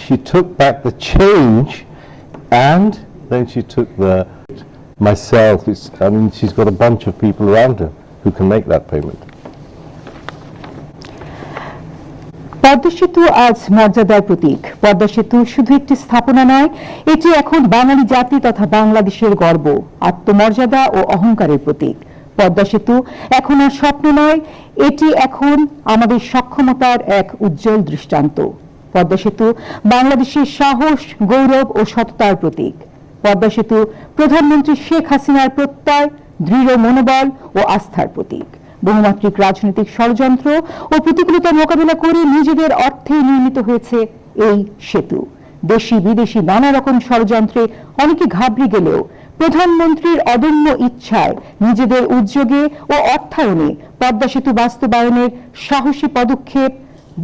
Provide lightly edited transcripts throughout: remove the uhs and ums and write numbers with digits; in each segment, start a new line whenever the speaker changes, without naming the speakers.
she took back the change, and then she took myself. I mean, she's got a bunch of people around her who can make that payment.
Padma সেতু আজ মর্যাদার প্রতীক। পদ্মা সেতু শুধু একটি স্থাপনা নয়, এটি এখন বাঙালি জাতি তথা বাংলাদেশের গর্ব, আত্মমর্যাদা ও অহংকারের প্রতীক। পদ্মা সেতু এখন আর স্বপ্ন নয়, এটি এখন আমাদের সক্ষমতার এক উজ্জ্বল দৃষ্টান্ত। পদ্মা সেতু বাংলাদেশের সাহস, গৌরব ও সততার প্রতীক। পদ্মা সেতু প্রধানমন্ত্রী শেখ হাসিনার প্রত্যয়, দৃঢ় মনোবল ও আস্থার প্রতীক। বহুমাত্রিক রাজনৈতিক ষড়যন্ত্র ও প্রতিকূলতা মোকাবিলা করে নিজেদের অর্থে নির্মিত হয়েছে এই সেতু। দেশি বিদেশি নানা রকম ষড়যন্ত্রে অনেকে ঘাবড়ে গেলেও প্রধানমন্ত্রীর অদম্য ইচ্ছায়, নিজেদের উদ্যোগে ও অর্থায়নে পদ্মা সেতু বাস্তবায়নের সাহসী পদক্ষেপ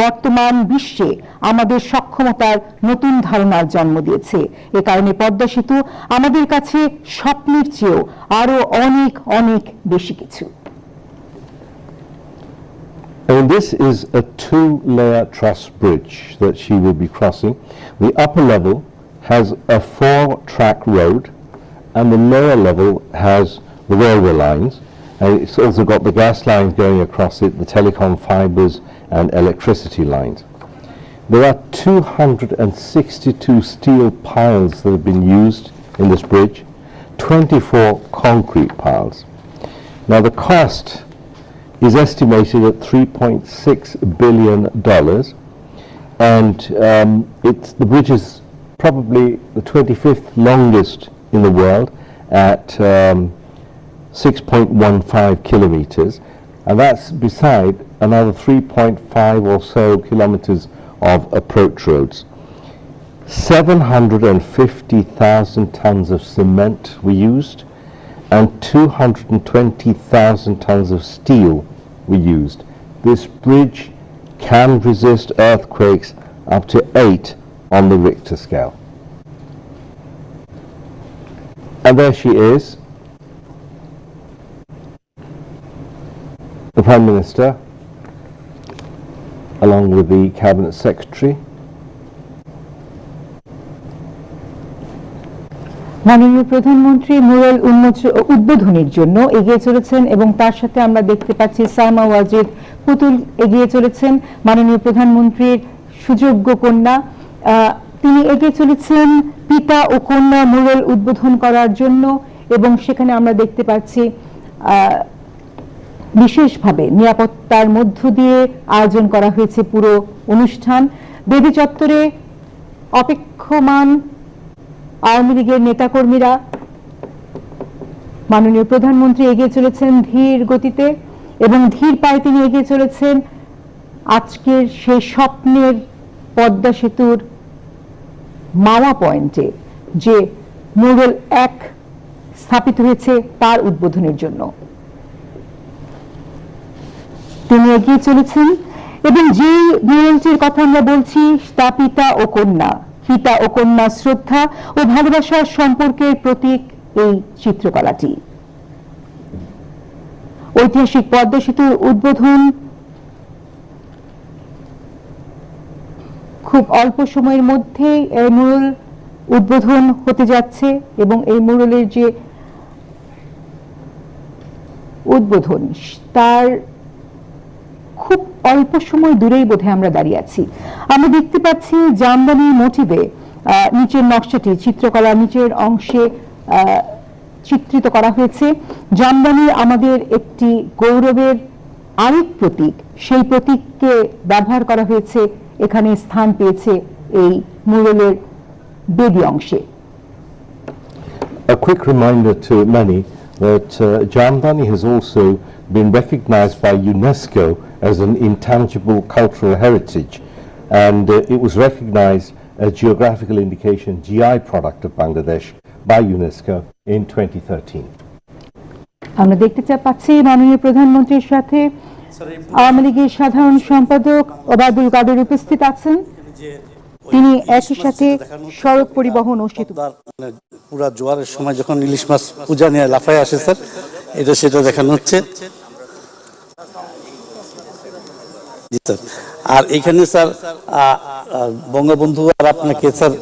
বর্তমান বিশ্বে আমাদের সক্ষমতার নতুন ধারণার জন্ম দিয়েছে। এ কারণে পদ্মা সেতু আমাদের কাছে স্বপ্নের চেয়েও আরো অনেক অনেক বেশি কিছু।
And this is a two-layer truss bridge that she will be crossing. The upper level has a 4-track road, and the lower level has the railway lines. And it's also got the gas lines going across it, the telecom fibres and electricity lines. There are 262 steel piles that have been used in this bridge, 24 concrete piles. Now the cost is estimated at $3.6 billion, and the bridge is probably the 25th longest in the world at 6.15 kilometers, and that's beside another 3.5 or so kilometers of approach roads. 750,000 tons of cement were used, and 220,000 tons of steel were used. This bridge can resist earthquakes up to 8 on the Richter scale. And there she is, the Prime Minister, along with the Cabinet Secretary.
মাননীয় প্রধানমন্ত্রী mural উদ্বোধনের জন্য এগিয়ে চলেছেন এবং তার সাথে আমরা দেখতে পাচ্ছি সালমা ওয়াজিদ পুতুল এগিয়ে চলেছেন। মাননীয় প্রধানমন্ত্রীর সুযোগ্য কন্যা, তিনি এগিয়ে চলেছেন পিতা ও কন্যা মুরাল উদ্বোধন করার জন্য, এবং সেখানে আমরা দেখতে পাচ্ছি বিশেষভাবে নিরাপত্তার মধ্য দিয়ে আয়োজন করা হয়েছে পুরো অনুষ্ঠান। বেদি চত্বরে অপেক্ষমান আওয়ামী লীগের নেতাকর্মীরা। মাননীয় প্রধানমন্ত্রী এগিয়ে চলেছেন ধীর গতিতে এবং ধীর পায়ে তিনি এগিয়ে চলেছেন আজকের সেই স্বপ্নের পদ্মা সেতুর মাওয়া পয়েন্টে, যে মুরাল 1 স্থাপিত হয়েছে তার উদ্বোধনের জন্য। তিনি এগিয়ে চলেছেন এবং যে মুরালটির কথা আমরা বলছি তা পিতা ও কন্যা, পিতা ও কন্যা শ্রদ্ধা ও ভালোবাসার সম্পর্কের প্রতীক এই চিত্রকলাটি। ঐতিহাসিক পদ্মা সেতুর উদ্বোধন খুব অল্প সময়ের মধ্যে এই মুরাল উদ্বোধন হতে যাচ্ছে, এবং এই মুরালের যে উদ্বোধন তার খুব অল্প সময় দূরেই বোধহয় আমরা দাঁড়িয়ে আছি। আমরা দেখতে পাচ্ছি জামদানি মোটিভে নিচের নকশাটি, চিত্রকলা নিচের অংশে চিত্রিত করা হয়েছে। জামদানি আমাদের একটি গৌরবের আরেক প্রতীক, সেই প্রতীককে ব্যবহার করা হয়েছে, এখানে স্থান পেয়েছে এই মুরালের বেদি অংশে।
A quick reminder to many that Jamdani has also been recognized by UNESCO as an intangible cultural heritage, and it was recognized as geographical indication GI product of Bangladesh by UNESCO in 2013.
আমরা দেখতে পাচ্ছি মাননীয় প্রধানমন্ত্রীর সাথে আওয়ামী লীগের সাধারণ সম্পাদক ওবায়দুল কাদের উপস্থিত আছেন। তিনি একই সাথে সড়ক পরিবহন ও সেতু
পুরা জোয়ারের সময় যখন ইলিশ মাছ পূজা নিয়ে লাফায় আসে স্যার, এটা সেটা দেখানো হচ্ছে। জি স্যার, আর এখানে স্যার বঙ্গবন্ধু আর আপনাকে স্যার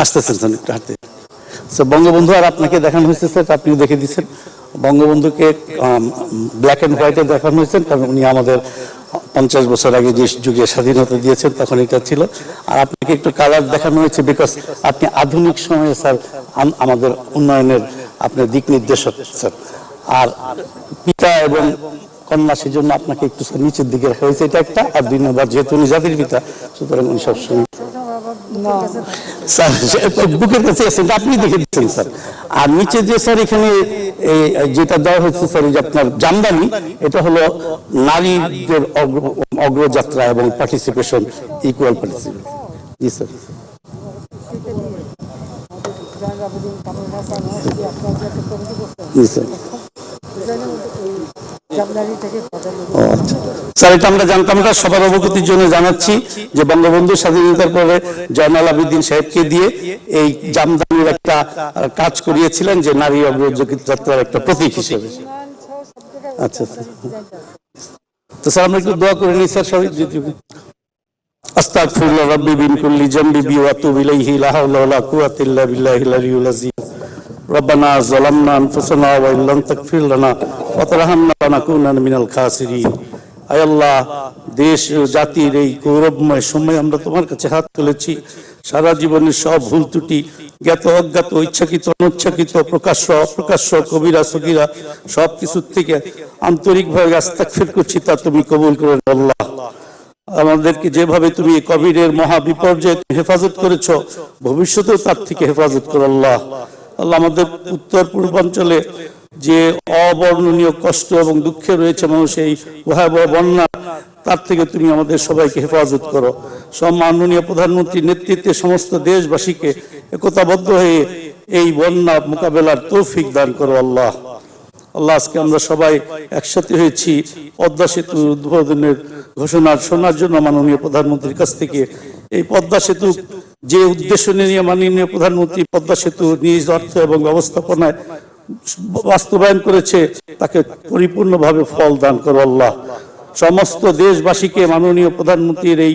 আসতেছেন স্যার একটু হাঁটতে স্যার, বঙ্গবন্ধু আর আপনাকে দেখানো হয়েছে স্যার, আপনি দেখে দিচ্ছেন। বঙ্গবন্ধুকে ব্ল্যাক অ্যান্ড হোয়াইটে দেখানো হয়েছে, কারণ উনি আমাদের 50 বছর আগে যে যুগে স্বাধীনতা দিয়েছেন তখন এটা ছিল। আর আপনাকে একটু কালার দেখানো হয়েছে বিকজ আপনি আধুনিক সময়ে স্যার আমাদের উন্নয়নের আপনার দিক নির্দেশক স্যার। আর পিতা এবং কন্যা, সেই জন্য আপনাকে একটু নিচের দিকে রাখা হয়েছে, এটা একটা। আর 2 নম্বর, যেহেতু উনি জাতির পিতা, সুতরাং উনি সবসময় স্যার বুকের কাছে আছেন, আপনি দেখে দিচ্ছেন স্যার। আর নিচে যে স্যার এখানে যেটা দেওয়া হয়েছে স্যার, যে আপনার জামদানি, এটা হলো নারীদের অগ্রযাত্রা এবং পার্টিসিপেশন, ইকুয়াল পার্টিসিপেশন। জি স্যার। জি স্যার। স্যার এটা আমরা জানতাম না, সবার অবগতির জন্য জানাচ্ছি যে বঙ্গবন্ধু স্বাধীনতার পরে জয়নাল আবেদিন সাহেবকে দিয়ে এই জামদানির একটা কাজ করিয়েছিলেন, যে নারী অগ্রযাত্রার একটা প্রতীক হিসেবে। আচ্ছা স্যার, তো স্যার আমরা একটু দোয়া করে নিই স্যার সবাই। আস্তাগফিরুল্লাহ রাব্বি মিন কুল্লি যামবি ওয়া আতুবু ইলাইহি, লা হাওলা ওয়া লা কুওয়াতা ইল্লা বিল্লাহিল আলিয়্যিল আযীম। ربنا ظلمنا أنفسنا وإن لم تغفر لنا وترحمنا لنكونن من الخاسرين। আয় আল্লাহ, দেশ জাতির এই গৌরবময় সময় আমরা তোমার কাছে হাত তুলেছি। সারা জীবনের সব ভুল ত্রুটি, জ্ঞাত অজ্ঞাত, ইচ্ছাকৃত অনিচ্ছাকৃত, প্রকাশ্য অপ্রকাশ্য, কবিরা সগীরা, সব কিছুর থেকে আন্তরিকভাবে আস্তাগফির করছি, তা তুমি কবুল করে নাও আল্লাহ। আমাদেরকে যেভাবে তুমি কোভিডের মহা বিপর্যয়ে হেফাজত করেছো, ভবিষ্যতেও তার থেকে হেফাজত করো আল্লাহ। আল্লাহ, আমাদের উত্তর পূর্বাঞ্চলে যে অবর্ণনীয় কষ্ট এবং দুঃখে রয়েছে মানুষ, এই ভয়াবহ বন্যা, তার থেকে তুমি আমাদের সবাইকে হেফাজত করো। সম্মাননীয় প্রধানমন্ত্রীর নেতৃত্বে সমস্ত দেশবাসীকে একতাবদ্ধ হয়ে এই বন্যা মোকাবেলার তৌফিক দান করো আল্লাহ। আল্লাহ, আজকে আমরা সবাই একসাথে হয়েছি পদ্মা সেতু উদ্বোধনের ঘোষণা শোনার জন্য মাননীয় প্রধানমন্ত্রীর কাছ থেকে। এই পদ্মা সেতু যে উদ্দেশ্য নিয়ে মাননীয় প্রধানমন্ত্রী পদ্মা সেতু নিজ অর্থ এবং ব্যবস্থাপনায় বাস্তবায়ন করেছে, তাকে পরিপূর্ণভাবে ফল দান করো আল্লাহ। সমস্ত দেশবাসীকে মাননীয় প্রধানমন্ত্রীর এই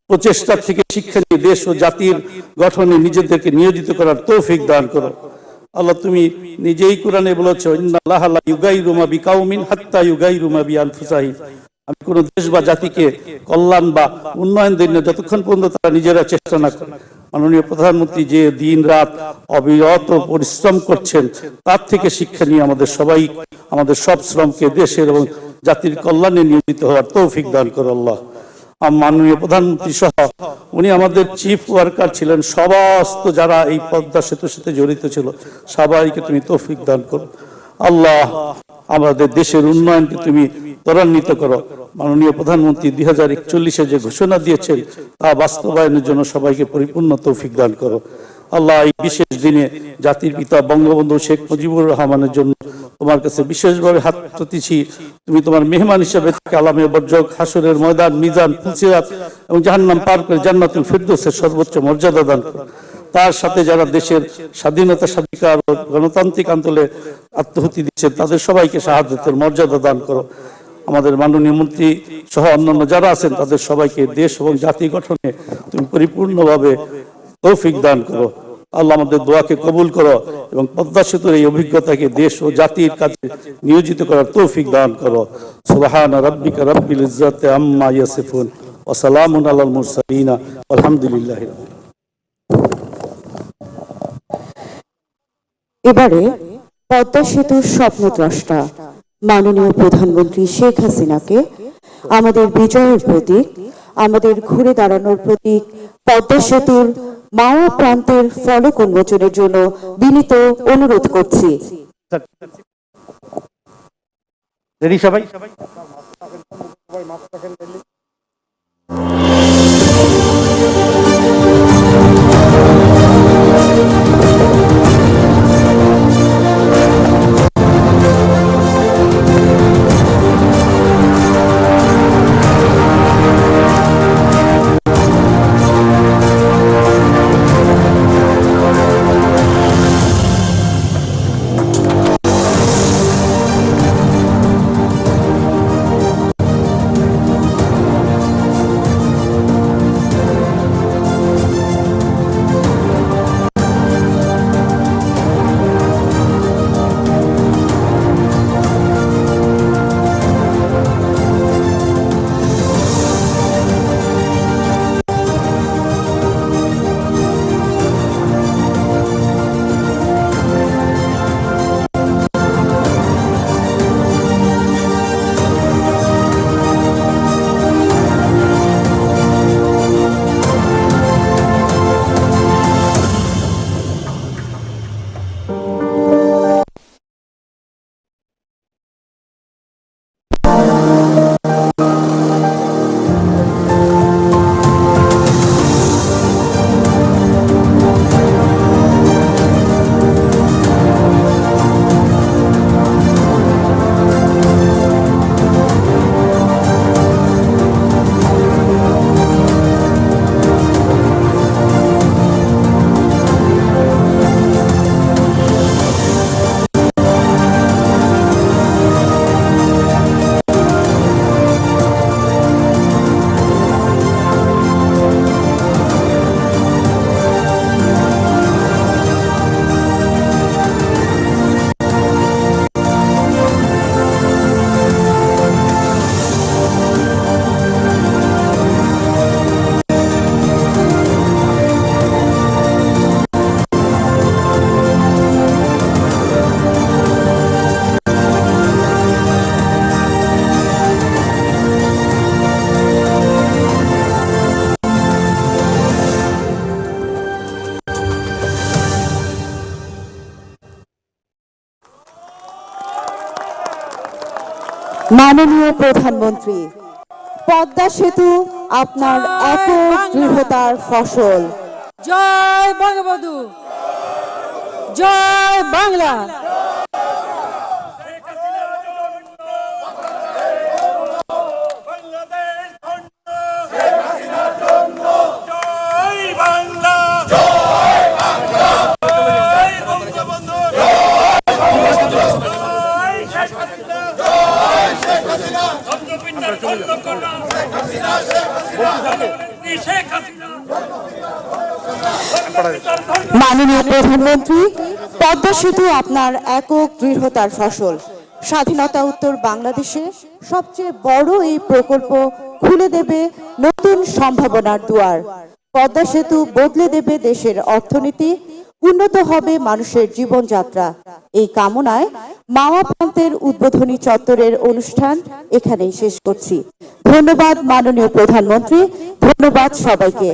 প্রচেষ্টা থেকে শিক্ষা নিয়ে দেশ ও জাতির গঠনে নিজেদেরকে নিয়োজিত করার তৌফিক দান করো আল্লাহ। তুমি নিজেই কোরআনে বলেছো, ইন্নাল্লাহা লা ইউগাইরু মা বিকাউমিন হাত্তা ইউগাইরু মা বিআনফুসাহিম। আমি কোন দেশ বা জাতিকে কল্যাণ বা উন্নয়ন দিই না যতক্ষণ পর্যন্ত তারা নিজেরা চেষ্টা না করে। মাননীয় প্রধানমন্ত্রী যে দিন রাত অবিরত পরিশ্রম করছেন, তার থেকে শিক্ষা নিয়ে আমাদের সবাই আমাদের সব শ্রমকে দেশের এবং জাতির কল্যাণে নিয়োজিত হওয়ার তৌফিক দান করো আল্লাহ। মাননীয় প্রধানমন্ত্রী সহ উনি আমাদের চিফ ওয়ার্কার ছিলেন, সমস্ত যারা এই পদ্মা সেতুর সাথে জড়িত ছিল সবাইকে তুমি তৌফিক দান করো আল্লাহ। আমাদের দেশের উন্নয়নকে তুমি ত্বরান্বিত করো। মাননীয় প্রধানমন্ত্রী 2041-এ যে ঘোষণা দিয়েছেন, তা বাস্তবায়নের জন্য সবাইকে পরিপূর্ণ তৌফিক দান করো আল্লাহ। এই বিশেষ দিনে জাতির পিতা বঙ্গবন্ধু শেখ মুজিবুর রহমানের জন্য তোমার কাছে বিশেষভাবে হাত পাতিছি। তুমি তোমার মেহমান হিসেবে আলামে বর্জক, হাসরের ময়দান, মিজান, ফুলসিরাত এবং জাহান্নাম পার করে জান্নাতুল ফিরদৌসের সর্বোচ্চ মর্যাদা দান করো। তার সাথে যারা দেশের স্বাধীনতা স্বাধিকার ও গণতান্ত্রিক আন্দোলনে আত্মহুতি দিচ্ছেন, তাদের সবাইকে শাহাদাতের মর্যাদা দান করো। আমাদের মাননীয় মন্ত্রী সহ অন্যান্য যারা আছেন, তাদের সবাইকে দেশ এবং জাতি গঠনে তুমি পরিপূর্ণভাবে তৌফিক দান করো আল্লাহ। আমাদের দোয়াকে কবুল করো এবং পদ্মা সেতুর এই অভিজ্ঞতাকে দেশ ও জাতির কাছে নিয়োজিত করার তৌফিক দান করো। সুবহানা রাব্বিকা রাব্বিল ইজ্জাতি আম্মা ইয়াসিফুন ওয়া সালামুন আলাল মুরসালিন আলহামদুলিল্লাহি।
এবারে পদ্মা সেতুর স্বপ্নদ্রষ্টা মাননীয় প্রধানমন্ত্রী শেখ হাসিনাকে আমাদের বিজয়ের প্রতীক, আমাদের ঘুরে দাঁড়ানোর প্রতীক পদ্মা সেতুর মাওয়া প্রান্তের ফলক উন্মোচনের জন্য বিনীত অনুরোধ করছি।
সবাই
মাননীয় প্রধানমন্ত্রী, পদ্মা সেতু আপনার একক দৃঢ়তার ফসল।
জয় বঙ্গবন্ধু, জয় বাংলা।
মাননীয় প্রধানমন্ত্রী, পদ্মা সেতু আপনার একক দৃঢ়তার ফসল। স্বাধীনতা উত্তর বাংলাদেশে সবচেয়ে বড় এই প্রকল্প খুলে দেবে নতুন সম্ভাবনার দুয়ার। পদ্মা সেতু বদলে দেবে দেশের অর্থনীতি, উন্নত হবে মানুষের জীবনযাত্রা। এই কামনায় মাওয়া প্রান্তের উদ্বোধনী চত্বরের অনুষ্ঠান এখানেই শেষ করছি। ধন্যবাদ মাননীয় প্রধানমন্ত্রী, ধন্যবাদ সবাইকে।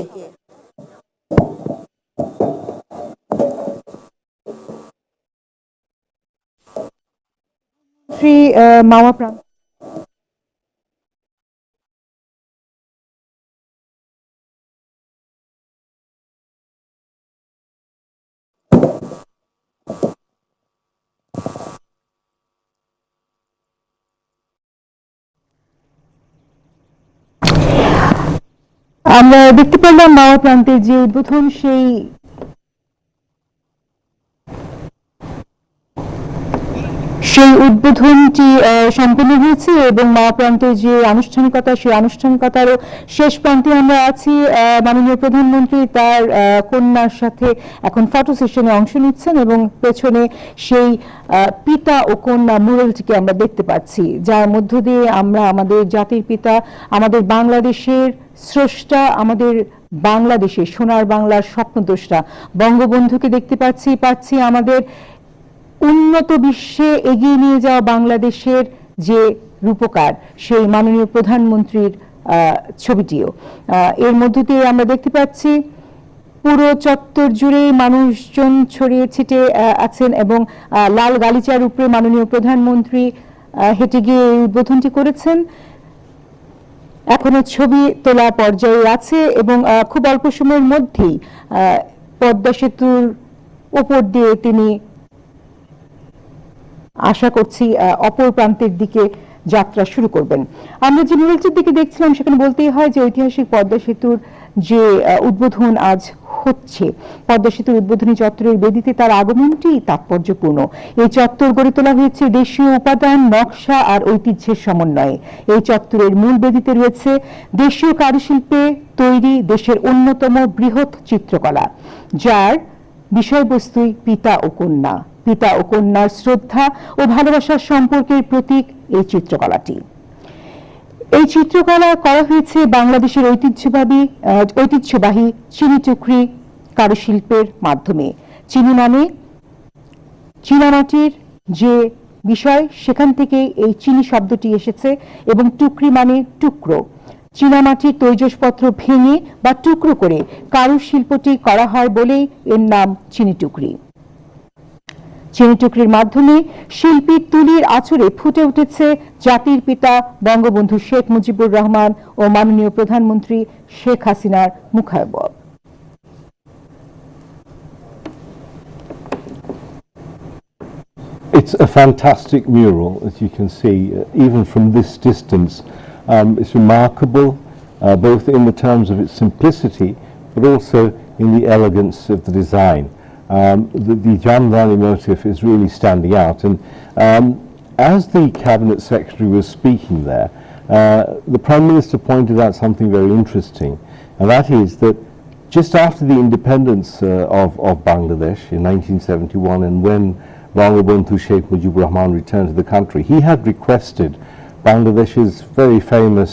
মাওয়া প্রান্ত আমরা দেখতে পেলাম মাওয়া প্রান্তের যে উদ্বোধন সেই উদ্বোধনটি সম্পন্ন হয়েছে এবং মাওয়া প্রান্তের যে আনুষ্ঠানিকতা, সেই আনুষ্ঠানিকতারও শেষ প্রান্তে আমরা আছি। মাননীয় প্রধানমন্ত্রী তার কন্যার সাথে এখন ফটো সেশনে অংশ নিচ্ছেন এবং পেছনে সেই পিতা ও কন্যা মুরালটিকে আমরা দেখতে পাচ্ছি, যার মধ্য দিয়ে আমরা আমাদের জাতির পিতা, আমাদের বাংলাদেশের স্রষ্টা, আমাদের বাংলাদেশের সোনার বাংলার স্বপ্নদ্রষ্টা বঙ্গবন্ধুকে দেখতে পাচ্ছি আমাদের উন্নত বিশ্বে এগিয়ে নিয়ে যাওয়া বাংলাদেশের যে রূপকার, সেই মাননীয় প্রধানমন্ত্রীর ছবিটিও এর মধ্য দিয়ে আমরা দেখতে পাচ্ছি। পুরো চত্বর জুড়ে মানুষজন ছড়িয়ে ছিটে আছেন এবং লাল গালিচার উপরে মাননীয় প্রধানমন্ত্রী হেঁটে গিয়ে এই উদ্বোধনটি করেছেন। এখনো ছবি তোলা পর্যায়ে আছে এবং খুব অল্প সময়ের মধ্যেই পদ্মা সেতুর উপর দিয়ে তিনি আশা করছি অপর প্রান্তের দিকে যাত্রা শুরু করবেন। আমরা যে মুরালটির দিকে দেখছিলাম সেখানে বলতেই হয় যে ঐতিহাসিক পদ্মা সেতুর যে উদ্বোধন আজ হচ্ছে, পদ্মা সেতুর উদ্বোধনী চত্বরের বেদিতে তার আগমনটি তাৎপর্যপূর্ণ। এই চত্বর গড়ে তোলা হয়েছে দেশীয় উপাদান, নকশা আর ঐতিহ্যের সমন্বয়ে। এই চত্বরের মূল বেদিতে রয়েছে দেশীয় কারুশিল্পে তৈরি দেশের অন্যতম বৃহৎ চিত্রকলা, যার বিষয়বস্তুই পিতা ও কন্যা, পিতা ও কন্যার শ্রদ্ধা ও ভালোবাসার সম্পর্কের প্রতীক এই চিত্রকলাটি। এই চিত্রকলা করা হয়েছে বাংলাদেশের ঐতিহ্যবাহী চিনি টুকরি কারুশিল্পের মাধ্যমে। চিনি মানে চীনামাটির যে বিষয়, সেখান থেকে এই চিনি শব্দটি এসেছে এবং টুকরি মানে টুকরো। চীনামাটির তৈজসপত্র ভেঙে বা টুকরো করে কারুশিল্পটি করা হয় বলেই এর নাম চিনি টুকরি। চিনি টুকরির মাধ্যমে শিল্পী তুলির আঁচড়ে ফুটে উঠেছে জাতির পিতা বঙ্গবন্ধু শেখ মুজিবুর রহমান ও মাননীয় প্রধানমন্ত্রী শেখ হাসিনার মুখাবয়ব।
It's a fantastic mural, as you can see, even from this distance. It's remarkable, both in the terms of its simplicity, but also in the elegance of the design. The Jamdani motif is really standing out, and as the Cabinet Secretary was speaking there, the Prime Minister pointed out something very interesting, and that is that just after the independence of Bangladesh in 1971, and when Bangabandhu Sheikh Mujibur Rahman returned to the country, he had requested Bangladesh's very famous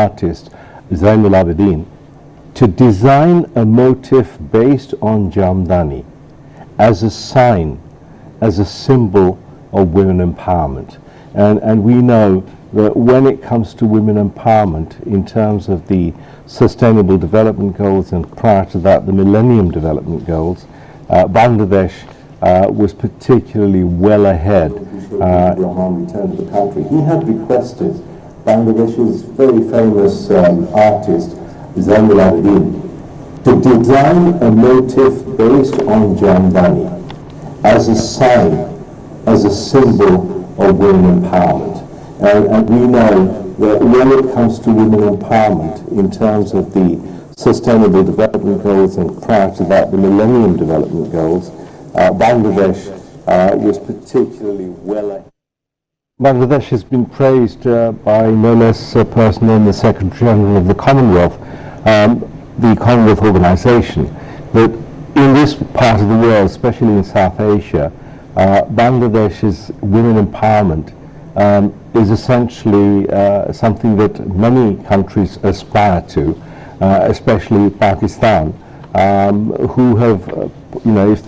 artist Zainul Abidin to design a motif based on Jamdani as a sign, as a symbol of women empowerment. And we know that when it comes to women empowerment in terms of the Sustainable Development Goals, and prior to that the Millennium Development Goals, Bangladesh was particularly well ahead Rahman returned to the country, he had requested Bangladesh's very famous artist, Dainik Adhikaran, to design a motif based on Jamdani as a sign, as a symbol of women empowerment. And we know that when it comes to women empowerment in terms of the Sustainable Development Goals and prior to that the Millennium Development Goals, Bangladesh was particularly well ahead. Bangladesh has been praised by no less a person than the Secretary General of the Commonwealth Organization, that in this part of the world, especially in South Asia, Bangladesh's women empowerment is essentially something that many countries aspire to, especially Pakistan, who have, if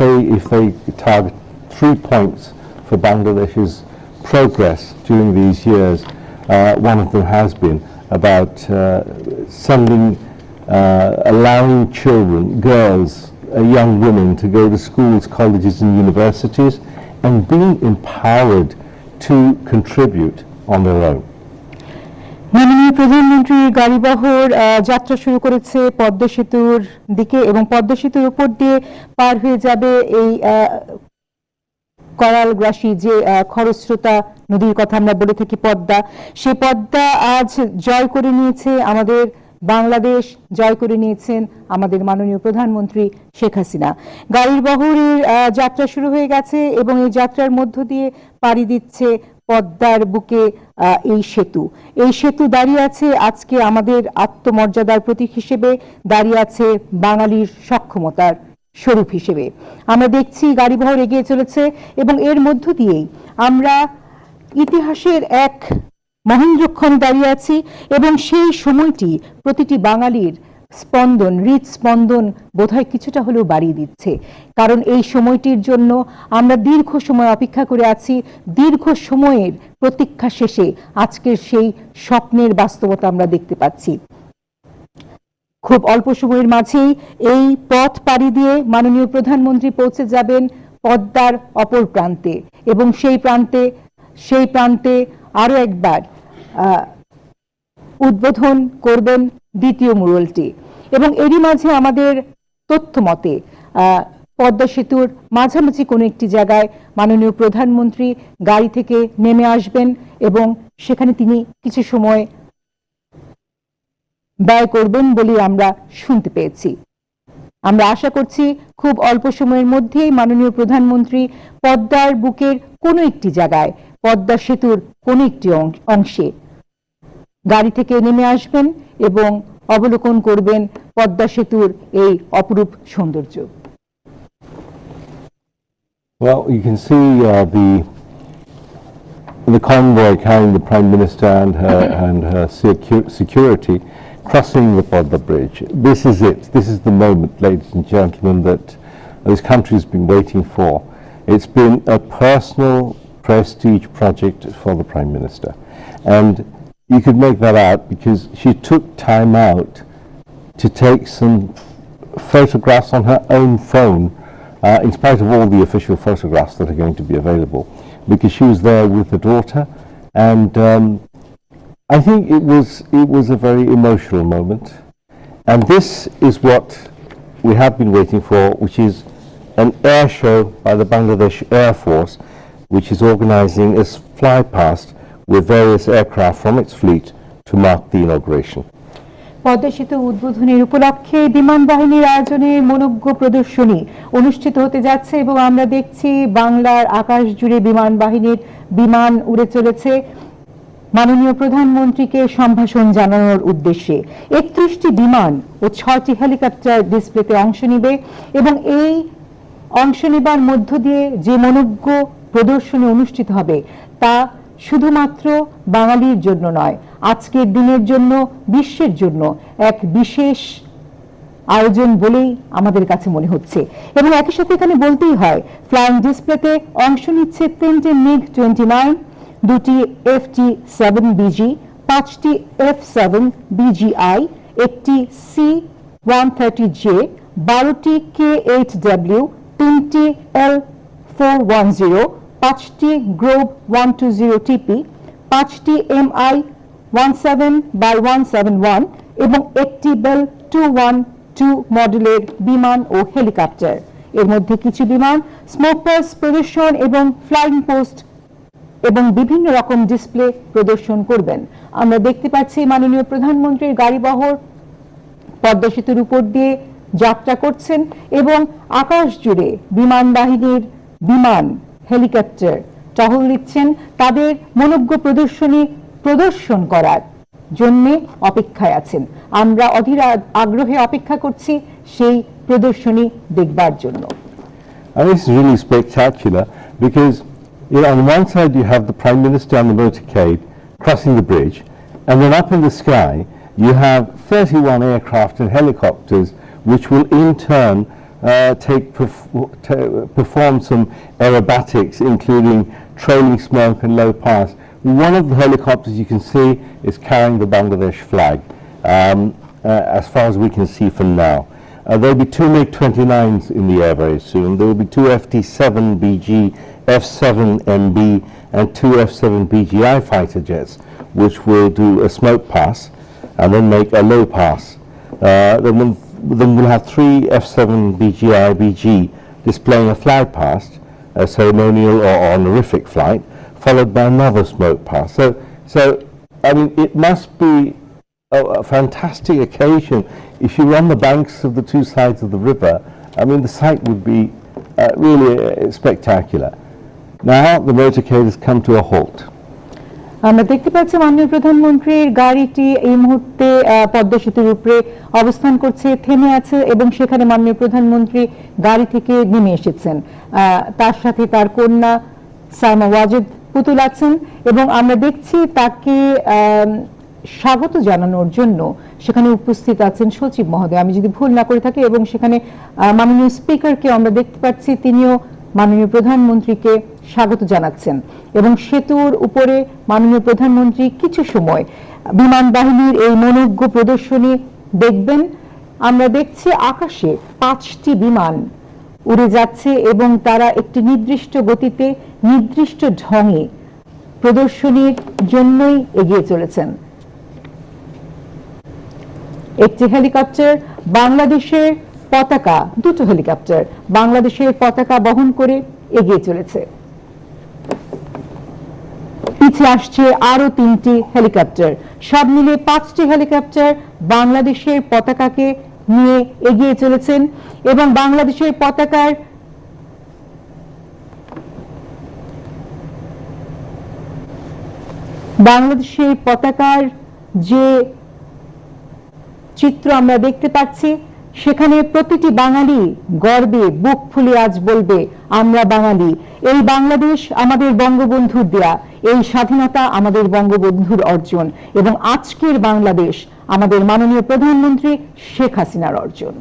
they target 3 points for Bangladesh's progress during these years, one of them has been about allowing children, girls, young women to go to schools, colleges and universities and being empowered to contribute on their own.
মাননীয় প্রধানমন্ত্রী গাড়িবহর যাত্রা শুরু করেছে পদ্মা সেতুর দিকে এবং পদ্মা সেতুর উপর দিয়ে পার হয়ে যাবে এই করালগ্রাসী যে খরস্রোতা নদীর কথা আমরা বলে থাকি পদ্মা, সে পদ্মা আজ জয় করে নিয়েছে আমাদের বাংলাদেশ, জয় করে নিয়েছেন আমাদের মাননীয় প্রধানমন্ত্রী শেখ হাসিনা। গাড়ির বহরের যাত্রা শুরু হয়ে গেছে এবং এই যাত্রার মধ্য দিয়ে পাড়ি দিচ্ছে পদ্মার বুকে এই সেতু দাঁড়িয়ে আছে আজকে আমাদের আত্মমর্যাদার প্রতীক হিসেবে, দাঁড়িয়ে আছে বাঙালির সক্ষমতার স্বরূপ হিসেবে। আমরা দেখছি গাড়িবহর এগিয়ে চলেছে এবং এর মধ্য দিয়েই আমরা ইতিহাসের এক মহেন্দ্রক্ষণে দাঁড়িয়ে আছি এবং সেই সময়টি প্রতিটি বাঙালির স্পন্দন, হৃদস্পন্দন বোধহয় কিছুটা হলেও বাড়িয়ে দিচ্ছে, কারণ এই সময়টির জন্য আমরা দীর্ঘ সময় অপেক্ষা করে আছি। দীর্ঘ সময়ের প্রতীক্ষা শেষে আজকের সেই স্বপ্নের বাস্তবতা আমরা দেখতে পাচ্ছি। খুব অল্প সময়ের মাঝেই এই পথ পাড়ি দিয়ে মাননীয় প্রধানমন্ত্রী পৌঁছে যাবেন পদ্মার অপর প্রান্তে এবং সেই প্রান্তে আরো একবার উদ্বোধন করবেন দ্বিতীয় মুরালটি। এবং এরই মাঝে আমাদের তথ্য মতে পদ্মা সেতুর মাঝামাঝি কোনো একটি জায়গায় মাননীয় প্রধানমন্ত্রী গাড়ি থেকে নেমে আসবেন এবং সেখানে তিনি কিছু সময় ব্যয় করবেন বলে আমরা শুনতে পেয়েছি। আমরা আশা করছি খুব অল্প সময়ের মধ্যেই মাননীয় প্রধানমন্ত্রী পদ্মার বুকের কোনো একটি জায়গায়, পদ্মা সেতুর কোনো একটি অংশে গাড়ি থেকে নেমে আসবেন এবং অবলোকন করবেন পদ্মা সেতুর এই অপরূপ সৌন্দর্য।
Well, you can see the convoy carrying the Prime Minister and her security crossing the Podda Bridge. This is it. This is the moment, ladies and gentlemen, that this country has been waiting for. It's been a personal prestige project for the Prime Minister. And you could make that out because she took time out to take some photographs on her own phone, in spite of all the official photographs that are going to be available, because she was there with her daughter. And I think it was a very emotional moment. And this is what we have been waiting for, which is an air show by the Bangladesh Air Force, which is organizing a flypast with various aircraft from its fleet to mark the inauguration.
Padma সেতু উদ্বোধনের উপলক্ষে বিমান বাহিনীর আয়োজনে মনোজ্ঞ প্রদর্শনী অনুষ্ঠিত হতে যাচ্ছে এবং আমরা দেখছি বাংলার আকাশ জুড়ে বিমান বাহিনীর বিমান উড়ে চলেছে মাননীয় প্রধানমন্ত্রীকে সম্ভাষণ জানানোর উদ্দেশ্যে। 31টি বিমান ও 6টি হেলিকপ্টার ডিসপ্লেতে অংশ নেবে এবং এই অংশ নেবার মধ্য দিয়ে যে মনোজ্ঞ প্রদর্শনী অনুষ্ঠিত হবে তা শুধুমাত্র বাঙালির জন্য নয়, আজকের দিনের জন্য, বিশ্বের জন্য এক বিশেষ আয়োজন বলেই আমাদের কাছে মনে হচ্ছে। এবং একই সাথে এখানে বলতেই হয় ফ্লাইং ডিসপ্লেতে অংশ নিচ্ছে 3টি MiG-29, 2টি FT-7BG, 5টি F-7 BGI, একটি C-130J, 12টি K-8W, 3টি L-410, 5টি গ্রোভ 120 টিপি, 5টি MI 17/171 এবং একটি বেল 212 মডেলের বিমান ও হেলিকপ্টার। এর মধ্যে কিছু বিমান স্মোকার্স প্রদর্শন এবং ফ্লাইং পোস্ট এবং বিভিন্ন রকম ডিসপ্লে প্রদর্শন করবেন। আমরা দেখতে পাচ্ছি মাননীয় প্রধানমন্ত্রীর গাড়িবহর পদ্মা সেতুর উপর দিয়ে যাত্রা করছেন এবং আকাশ জুড়ে বিমান বাহিনীর বিমান হেলিকপ্টার টহল দিচ্ছেন, তাদের মনোজ্ঞ প্রদর্শনী প্রদর্শন করার জন্য অপেক্ষায় আছেন। আমরা অধীর আগ্রহে অপেক্ষা করছি সেই প্রদর্শনী দেখবার জন্য।
And this is really spectacular because on one side you have the Prime Minister on the motorcade crossing the bridge, and then up in the sky you have 31 aircraft and helicopters which will in turn perform some aerobatics, including trailing smoke and low pass. One of the helicopters you can see is carrying the Bangladesh flag, as far as we can see from now. There will be 2 MiG-29s in the air very soon. There will be 2 FT-7BG, F-7MB and 2 F-7BGI fighter jets, which will do a smoke pass and then make a low pass. Then we'll have 3 F-7BGI BG displaying a flag past, a ceremonial or honorific flight, followed by another smoke pass. So I mean, it must be a fantastic occasion. If you were on the banks of the two sides of the river, I mean, the sight would be really spectacular. Now the motorcade has come to a halt.
আমরা দেখতে পাচ্ছি মাননীয় প্রধানমন্ত্রীর গাড়িটি এই মুহূর্তে পদ্মা সেতুর উপরে অবস্থান করছে, থেমে আছে এবং সেখানে মাননীয় প্রধানমন্ত্রী গাড়ি থেকে নেমে এসেছেন। তার সাথে তার কন্যা সাইমা ওয়াজেদ পুতুল আছেন এবং আমরা দেখছি তাকে স্বাগত জানানোর জন্য সেখানে উপস্থিত আছেন সচিব মহোদয়, আমি যদি ভুল না করে থাকি, এবং সেখানে মাননীয় স্পিকারকে আমরা দেখতে পাচ্ছি, তিনিও মাননীয় প্রধানমন্ত্রীকে স্বাগত জানাচ্ছেন এবং সেতুর উপরে মাননীয় প্রধানমন্ত্রী কিছু সময় বিমান বাহিনীর এই মনোজ্ঞ প্রদর্শনী দেখবেন। আমরা দেখছি আকাশে 5টি বিমান উড়ে যাচ্ছে এবং তারা একটি নির্দিষ্ট গতিতে নির্দিষ্ট ঢঙে প্রদর্শনীর জন্যই এগিয়ে চলেছেন। একটি হেলিকপ্টার বাংলাদেশের পতাকা, 2টো হেলিকপ্টার বাংলাদেশের পতাকা বহন করে এগিয়ে চলেছে। পিছিয়ে আসছে আরো 3টি হেলিকপ্টার, সব মিলে 5টি হেলিকপ্টার বাংলাদেশের পতাকাকে নিয়ে এগিয়ে চলেছেন এবং বাংলাদেশের পতাকার যে চিত্র আমরা দেখতে পাচ্ছি, সেখানে প্রতিটি বাঙালি গর্বে বুক ফুলে আজ বলবে আমরা বাঙালি। এই বাংলাদেশ আমাদের বঙ্গবন্ধুর দেয়া, এই স্বাধীনতা আমাদের বঙ্গবন্ধুর অর্জন এবং আজকের বাংলাদেশ আমাদের মাননীয় প্রধানমন্ত্রী শেখ হাসিনার অর্জন।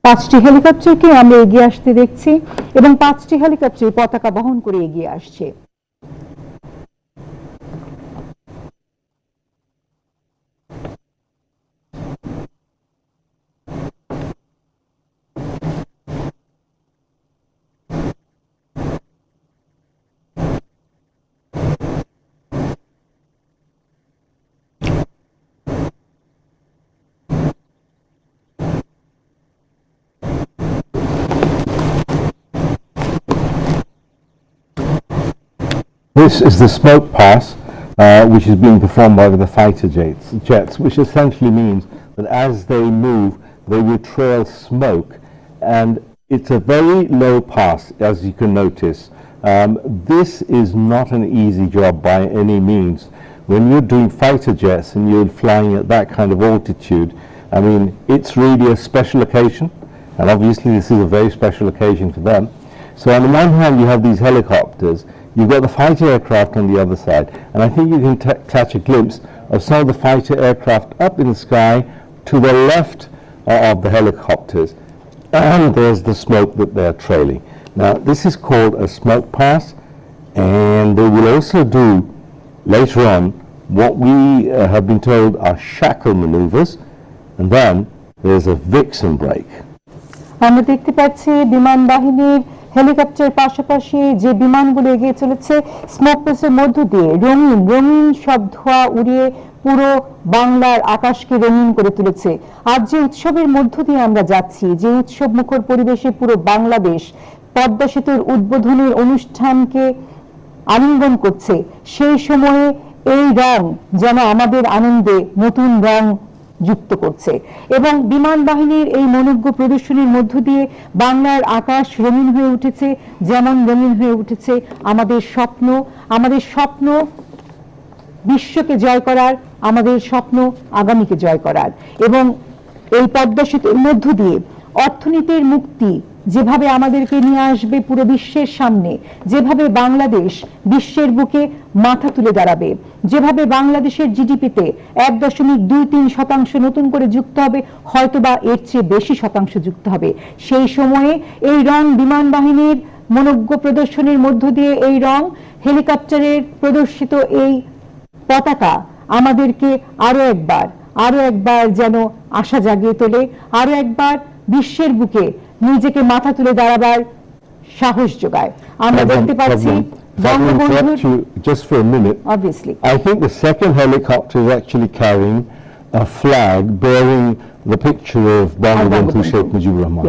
পাঁচটি হেলিকপ্টারকে আমরা এগিয়ে আসতে দেখছি এবং 5টি হেলিকপ্টার পতাকা বহন করে এগিয়ে আসছে।
This is the smoke pass, which is being performed by the fighter jets, which essentially means that as they move, they will trail smoke, and it's a very low pass, as you can notice. This is not an easy job by any means. When you're doing fighter jets and you're flying at that kind of altitude, I mean, it's really a special occasion, and obviously this is a very special occasion for them. So on the one hand, you have these helicopters, you've got the fighter aircraft on the other side, and I think you can catch a glimpse of some of the fighter aircraft up in the sky to the left of the helicopters, and there's the smoke that they're trailing. Now, this is called a smoke pass, and they will also do later on what we have been told are shackle maneuvers, and then there's a vixen break.
আমরা দেখতে পাচ্ছি বিমান বাহিনীর helicopter পাশাপাশি যে বিমানগুলো এগিয়ে চলেছে smoke পাসের মধ্য দিয়ে রঙিন সব ধোঁয়া উড়িয়ে পুরো বাংলার আকাশকে রঙিন করে তুলেছে। আজ যে উৎসবের মধ্য দিয়ে আমরা যাচ্ছি, যে উৎসব মুখর পরিবেশে পুরো বাংলাদেশ পদ্মা সেতুর উদ্বোধনের অনুষ্ঠানকে আলিঙ্গন করছে, সেই সময়ে এই রং যেন আমাদের আনন্দে নতুন রং যুক্ত করছে এবং বিমান বাহিনীর এই মনোজ্ঞ প্রদর্শনীর মধ্য দিয়ে বাংলার আকাশ রঙিন হয়ে উঠেছে, যেমন রঙিন হয়ে উঠেছে আমাদের স্বপ্ন বিশ্বকে জয় করার, আমাদের স্বপ্ন আগামীকে জয় করার। এবং এই পদ্মা সেতুর মধ্য দিয়ে অর্থনীতির মুক্তি যেভাবে আমাদেরকে নিয়ে আসবে পুরো বিশ্বের সামনে, যেভাবে বাংলাদেশ বিশ্বের বুকে মাথা তুলে দাঁড়াবে, যেভাবে বাংলাদেশের জিডিপিতে 1.23% নতুন করে যুক্ত হবে, হয়তোবা এর চেয়ে বেশি শতাংশ যুক্ত হবে, সেই সময়ে এই রং বিমান বাহিনীর মনোজ্ঞ প্রদর্শনীর মধ্য দিয়ে এই রং হেলিকপ্টারের প্রদর্শিত এই পতাকা আমাদেরকে আরো একবার যেন আশা জাগিয়ে তোলে, আরো একবার বিশ্বের বুকে নিজেকে মাথা তুলে দাঁড়াবার সাহস যোগায়। আমরা দেখতে পাচ্ছি
just for a minute.
Obviously,
I think the second helicopter is actually carrying a flag bearing the picture of Bangabandhu Sheikh Mujibur Rahman.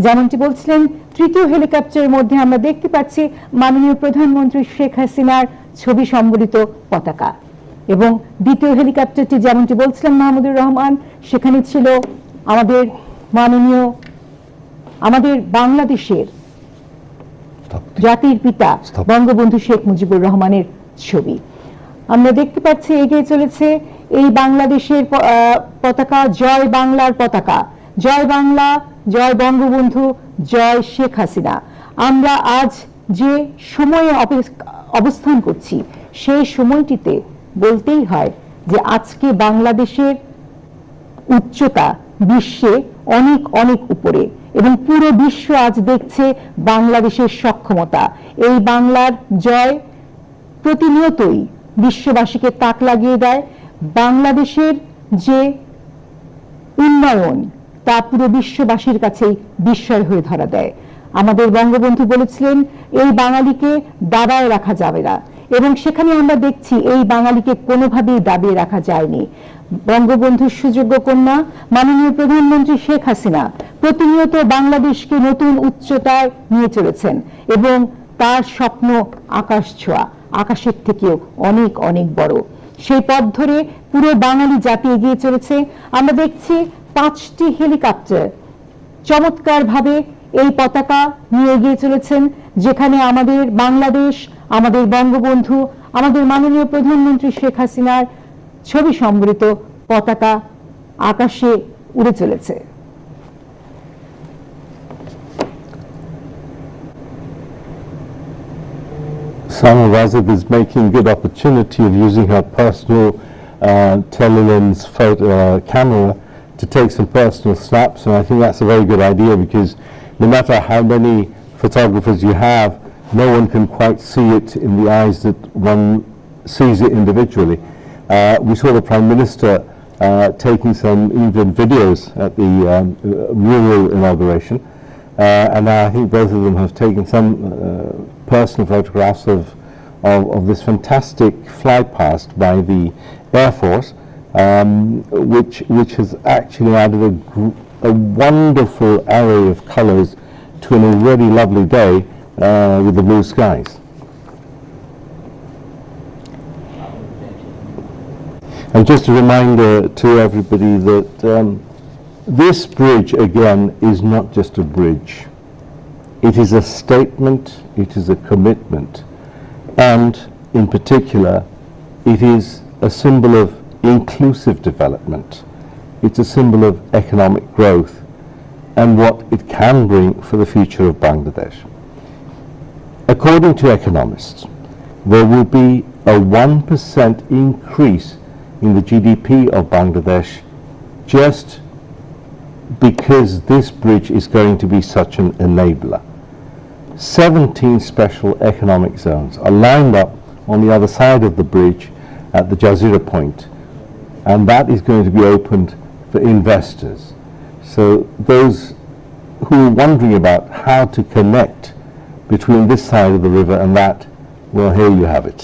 যেমনটি বলছিলেন, তৃতীয় হেলিকপ্টারের মধ্যে আমরা দেখতে পাচ্ছি মাননীয় প্রধানমন্ত্রী শেখ হাসিনার ছবি সম্বলিত পতাকা, এবং দ্বিতীয় হেলিকপ্টারটি যেমনটি বলছিলেন মাহমুদুর রহমান, সেখানে ছিল আমাদের বাংলাদেশের জাতির পিতা বঙ্গবন্ধু শেখ মুজিবুর রহমানের ছবি। আমরা দেখতে পাচ্ছি এগিয়ে চলেছে এই বাংলাদেশের পতাকা, জয় বাংলার পতাকা, জয় বাংলা, জয় বঙ্গবন্ধু, জয় শেখ হাসিনা। আমরা আজ যে সময়ে অবস্থান করছি, সেই সময়টিতে বলতেই হয় যে আজকে বাংলাদেশের উচ্চতা বিশ্বে অনেক উপরে, এবং পুরো বিশ্ব আজ দেখছে বাংলাদেশের সক্ষমতা। এই বাংলার জয় প্রতিনিয়তই বিশ্ববাসীকে তাক লাগিয়ে দেয়। বাংলাদেশের যে উন্নয়ন তা পুরো বিশ্ববাসীর কাছেই বিস্ময় হয়ে ধরা দেয়। আমাদের বঙ্গবন্ধু বলেছিলেন এই বাঙালিকে দাবায় রাখা যাবে না, এবং সেখানে আমরা দেখছি এই বাঙালিকে কোনোভাবেই দাবিয়ে রাখা যায়নি। বঙ্গবন্ধুর সুযোগ্য কন্যা মাননীয় প্রধানমন্ত্রী শেখ হাসিনা প্রতিনিয়ত বাংলাদেশকে নতুন উচ্চতায় নিয়ে চলেছেন, এবং তার স্বপ্ন আকাশ ছোঁয়া, আকাশের থেকেও অনেক বড়। সেই পথ ধরে পুরো বাঙালি জাতি এগিয়ে চলেছে। আমরা দেখছি 5টি হেলিকপ্টার চমৎকারভাবে এই পতাকা নিয়ে এগিয়ে চলেছেন, যেখানে আমাদের বাংলাদেশ, আমাদের বঙ্গবন্ধু, আমাদের মাননীয় প্রধানমন্ত্রী শেখ হাসিনার ছবি সম্বলিত পতাকা আকাশে উড়ে চলেছে।
Sama Razib is making good opportunity of using her personal telelens camera to take some personal snaps, and I think that's a very good idea, because no matter how many photographers you have, no one can quite see it in the eyes that one sees it individually. We saw the Prime Minister taking some even videos at the mural inauguration, and I think both of them have taken some personal photographs of this fantastic flypast by the Air Force, which has actually added a wonderful array of colours to an already lovely day with the blue skies. And just a reminder to everybody that this bridge, again, is not just a bridge. It is a statement, it is a commitment, and in particular, it is a symbol of inclusive development. It's a symbol of economic growth, and what it can bring for the future of Bangladesh. According to economists, there will be a 1% increase in the GDP of Bangladesh just because this bridge is going to be such an enabler. 17 special economic zones are lined up on the other side of the bridge at the Jazeera point, and that is going to be opened for investors. So those who are wondering about how to connect between this side of the river and that, well, here you have it.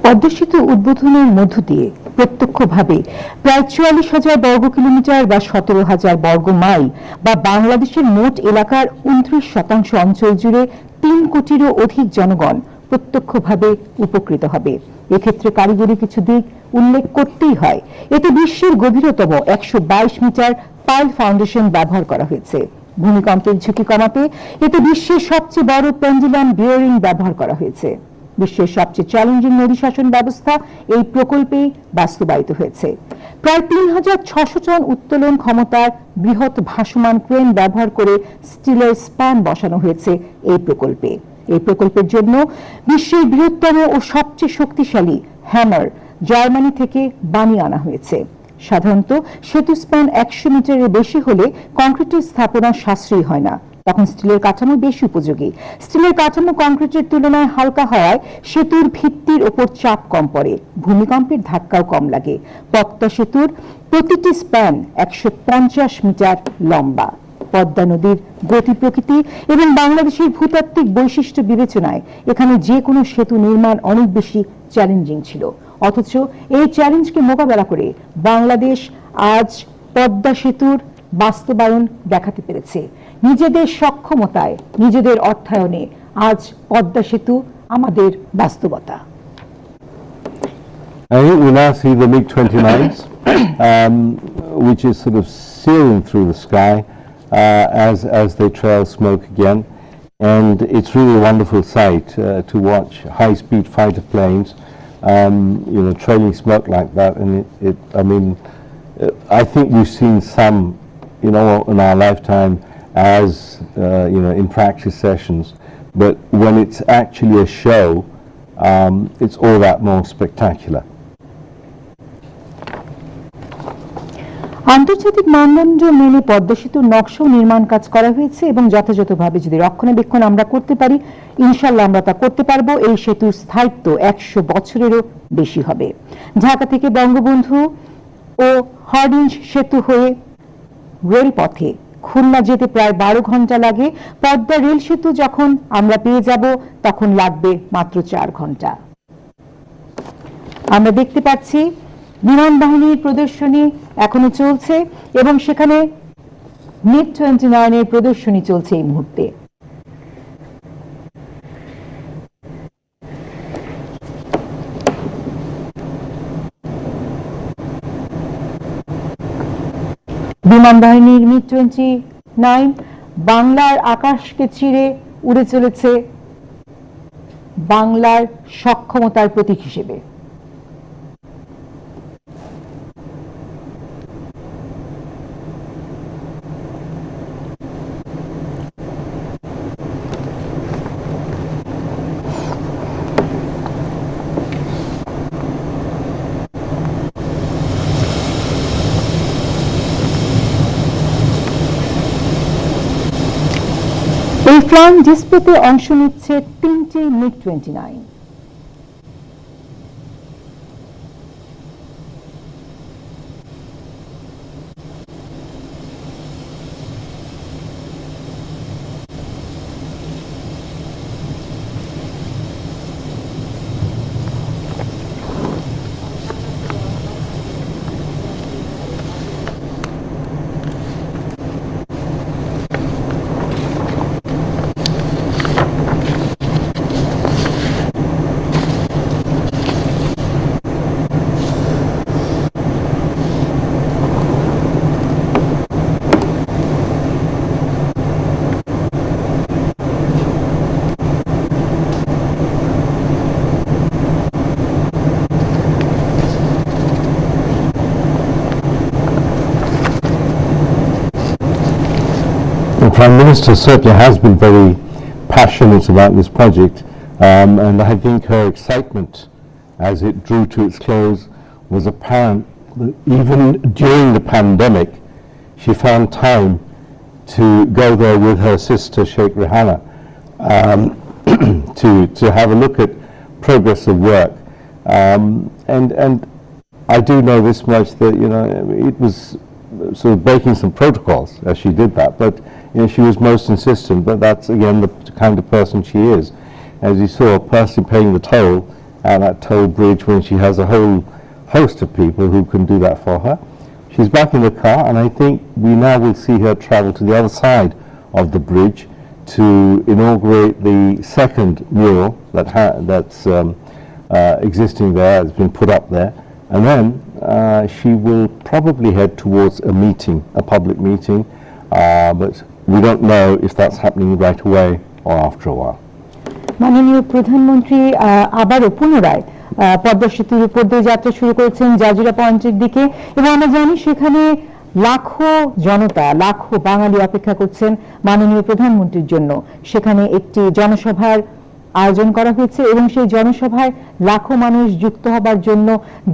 Padma সেতু উদ্বোধনের মধ্য দিয়ে প্রত্যক্ষভাবে প্রায় ৪৪,০০০ বর্গ kilometre বা ১৭,০০০ বর্গ mile বা বাংলাদেশের মোট এলাকার ২৯% অঞ্চল জুড়ে ৩ কোটিরও অধিক জনগণ প্রত্যক্ষভাবে উপকৃত হবে। এক্ষেত্রে কারিগরি কিছু দিক উল্লেখ করতেই হয়। এতে বিশ্বের গভীরতম ১২২ মিটার পাইল ফাউন্ডেশন ব্যবহার করা হয়েছে। ভূমিকম্পের ঝুঁকি কমাতে এতে বিশ্বের সবচেয়ে বড় পেন্ডুলাম বিয়ারিং ব্যবহার করা হয়েছে। বিশ্বের সবচেয়ে চ্যালেঞ্জিং নদী শাসন ব্যবস্থা এই প্রকল্পে বাস্তবায়িত হয়েছে। প্রায় ৩,৬০০ টন উত্তোলন ক্ষমতার বৃহৎ ভাসমান ক্রেন ব্যবহার করে স্টিলের স্প্যান বসানো হয়েছে এই প্রকল্পে। এই প্রকল্পের জন্য বিশ্বের বৃহত্তম ও সবচেয়ে শক্তিশালী হ্যামার জার্মানি থেকে বানিয়ে আনা হয়েছে। সাধারণত সেতু স্প্যান ১০০ মিটারের বেশি হলে কংক্রিটের স্থাপনা সাশ্রয়ী হয় না, তখন স্টিলের কাঠামো বেশি উপযোগী। স্টিলের কাঠামো কংক্রিটের তুলনায় হালকা হওয়ায় সেতুর ভিত্তির ওপর চাপ কম পড়ে, ভূমিকম্পের ধাক্কাও কম লাগে। পদ্মা সেতুর প্রতিটি স্প্যান ১৫০ মিটার লম্বা। পদ্মা নদীর গতি প্রকৃতি এবং বাংলাদেশের ভূতাত্ত্বিক বৈশিষ্ট্য বিবেচনায় এখানে যে কোনো সেতু নির্মাণ অনেক বেশি চ্যালেঞ্জিং ছিল, অথচ এই চ্যালেঞ্জকে মোকাবেলা করে বাংলাদেশ আজ পদ্মা সেতুর বাস্তবায়ন দেখাতে পেরেছে। নিজেদের সক্ষমতায়, নিজেদের অর্থায়নে আজ পদ্মা সেতু আমাদের বাস্তবতা।
I think we now see the MiG-29s, which is sort of searing through the sky as they trail smoke again, and it's really a wonderful sight to watch high-speed fighter planes, trailing smoke like that. And I think we've seen some, in our lifetime as in practice sessions, but when it's actually a show, it's all that more spectacular.
আন্তর্জাতিক মানদণ্ড মেনে পদ্মা সেতুর নকশা ও নির্মাণ কাজ করা হয়েছে এবং যথাযথভাবে যদি রক্ষণাবেক্ষণ আমরা করতে পারি, ইনশাআল্লাহ আমরা তা করতে পারবো। এই সেতুর স্থায়িত্ব ১০০ বছরেরও বেশি হবে। ঢাকা থেকে বঙ্গবন্ধু ও হার্ডিঞ্জ সেতু হয়ে রেলপথে খুলনা যেতে প্রায় ১২ ঘন্টা লাগে। পদ্মা রেল সেতু যখন আমরা পেয়ে যাব তখন লাগবে মাত্র ৪ ঘন্টা। আমরা দেখতে পাচ্ছি বিমান বাহিনীর প্রদর্শনী এখনো চলছে এবং সেখানে MiG-29 এর প্রদর্শনী চলছে এই মুহূর্তে। বিমান বাহিনীর MiG-29 বাংলার আকাশকে চিরে উড়ে চলেছে বাংলার সক্ষমতার প্রতীক হিসেবে। এই ফ্লাইং ডিসপ্লেতে অংশ নিচ্ছে 3টি MiG-29।
The Prime Minister certainly has been very passionate about this project, and I think her excitement as it drew to its close was apparent. Even during the pandemic, she found time to go there with her sister Sheikh Rihanna to have a look at progress of work, and I do know this much, that it was sort of breaking some protocols as she did that, but she was most insistent. But that's again the kind of person she is. As you saw, personally paying the toll at that toll bridge when she has a whole host of people who can do that for her. She's back in the car, and I think we now will see her travel to the other side of the bridge to inaugurate the second mural that's existing there, has been put up there, and then she will probably head towards a meeting, a public meeting, but we don't know if that's happening right away or after a while.
মাননীয় প্রধানমন্ত্রী আবারও পুনরায় পদ্মা সেতুর উপর দিয়ে যাত্রা শুরু করেছেন জাজিরা পয়েন্টের দিকে, এবং আমরা জানি সেখানে লাখো জনতা, লাখো বাঙালি অপেক্ষা করছেন মাননীয় প্রধানমন্ত্রীর জন্য। সেখানে একটি জনসভার আয়োজন করা হয়েছে এবং সেই জনসভায় লাখো মানুষ যুক্ত হবার জন্য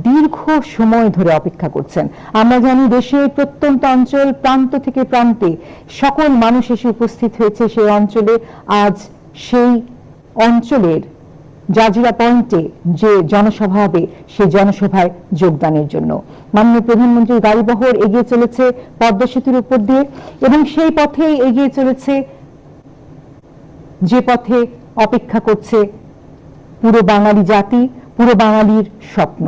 দীর্ঘ সময় ধরে অপেক্ষা করছেন। আমরা জানি দেশের প্রত্যন্ত অঞ্চল, প্রান্ত থেকে প্রান্তে সকল মানুষ এসে উপস্থিত হয়েছে সেই অঞ্চলে। আজ সেই অঞ্চলের জাজিরা পয়েন্টে যে জনসভা হবে সেই জনসভায় যোগদানের জন্য মাননীয় প্রধানমন্ত্রীর গাড়িবহর এগিয়ে চলেছে পদ্মা সেতুর উপর দিয়ে, এবং সেই পথেই এগিয়ে চলেছে যে পথে অপেক্ষা করছে পুরো বাঙালি জাতি, পুরো বাঙালির স্বপ্ন।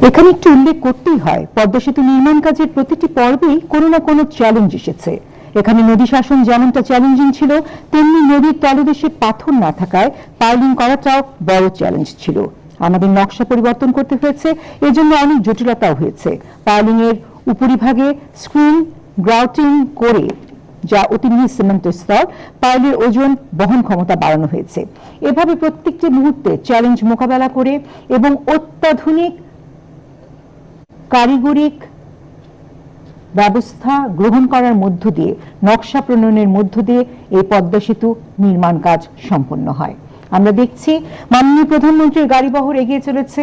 এখানে একটু উল্লেখ করতেই হয়, পদ্মা সেতু নির্মাণ কাজের প্রতিটি পর্বেই কোনো না কোনো চ্যালেঞ্জ এসেছে। এখানে নদী শাসন যেমনটা চ্যালেঞ্জিং ছিল, তেমনি নদীর তলদেশে পাথর না থাকায় পাইলিং করাটাও বড় চ্যালেঞ্জ ছিল। আমাদের নকশা পরিবর্তন করতে হয়েছে, এজন্য অনেক জটিলতাও হয়েছে। পাইলিং এর উপরিভাগে স্ক্রিন গ্রাউটিং করে, যা অতি নিজ সিমেন্টের স্তর, পাইলের ওজন বহন ক্ষমতা বাড়ানো হয়েছে। এভাবে প্রত্যেকটি মুহূর্তে চ্যালেঞ্জ মোকাবেলা করে এবং অত্যাধুনিক কারিগরিক ব্যবস্থা গ্রহণ করার মধ্য দিয়ে, নকশা প্রণয়নের মধ্য দিয়ে এই পদ্মা সেতু নির্মাণ কাজ সম্পন্ন হয়। আমরা দেখছি মাননীয় প্রধানমন্ত্রীর গাড়িবহর এগিয়ে চলেছে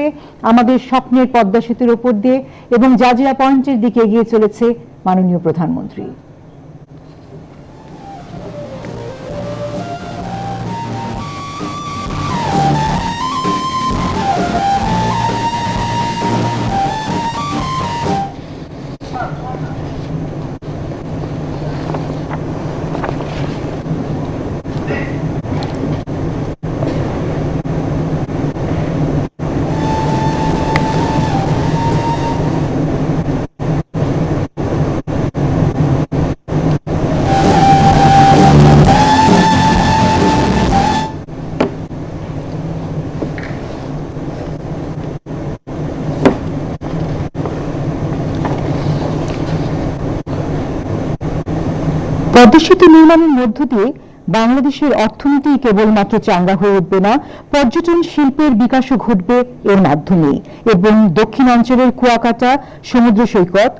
আমাদের স্বপ্নের পদ্মা সেতুর উপর দিয়ে, এবং জাজিরা পয়েন্টের দিকে এগিয়ে চলেছে মাননীয় প্রধানমন্ত্রী। পদ্মা সেতু নির্মাণের মধ্য দিয়ে বাংলাদেশের অর্থনীতি কেবলমাত্র চাঙ্গা হয়ে উঠবে না, পর্যটন শিল্পের বিকাশও ঘটবে এর মাধ্যমে। এবং দক্ষিণ অঞ্চলের কুয়াকাটা সমুদ্র সৈকত,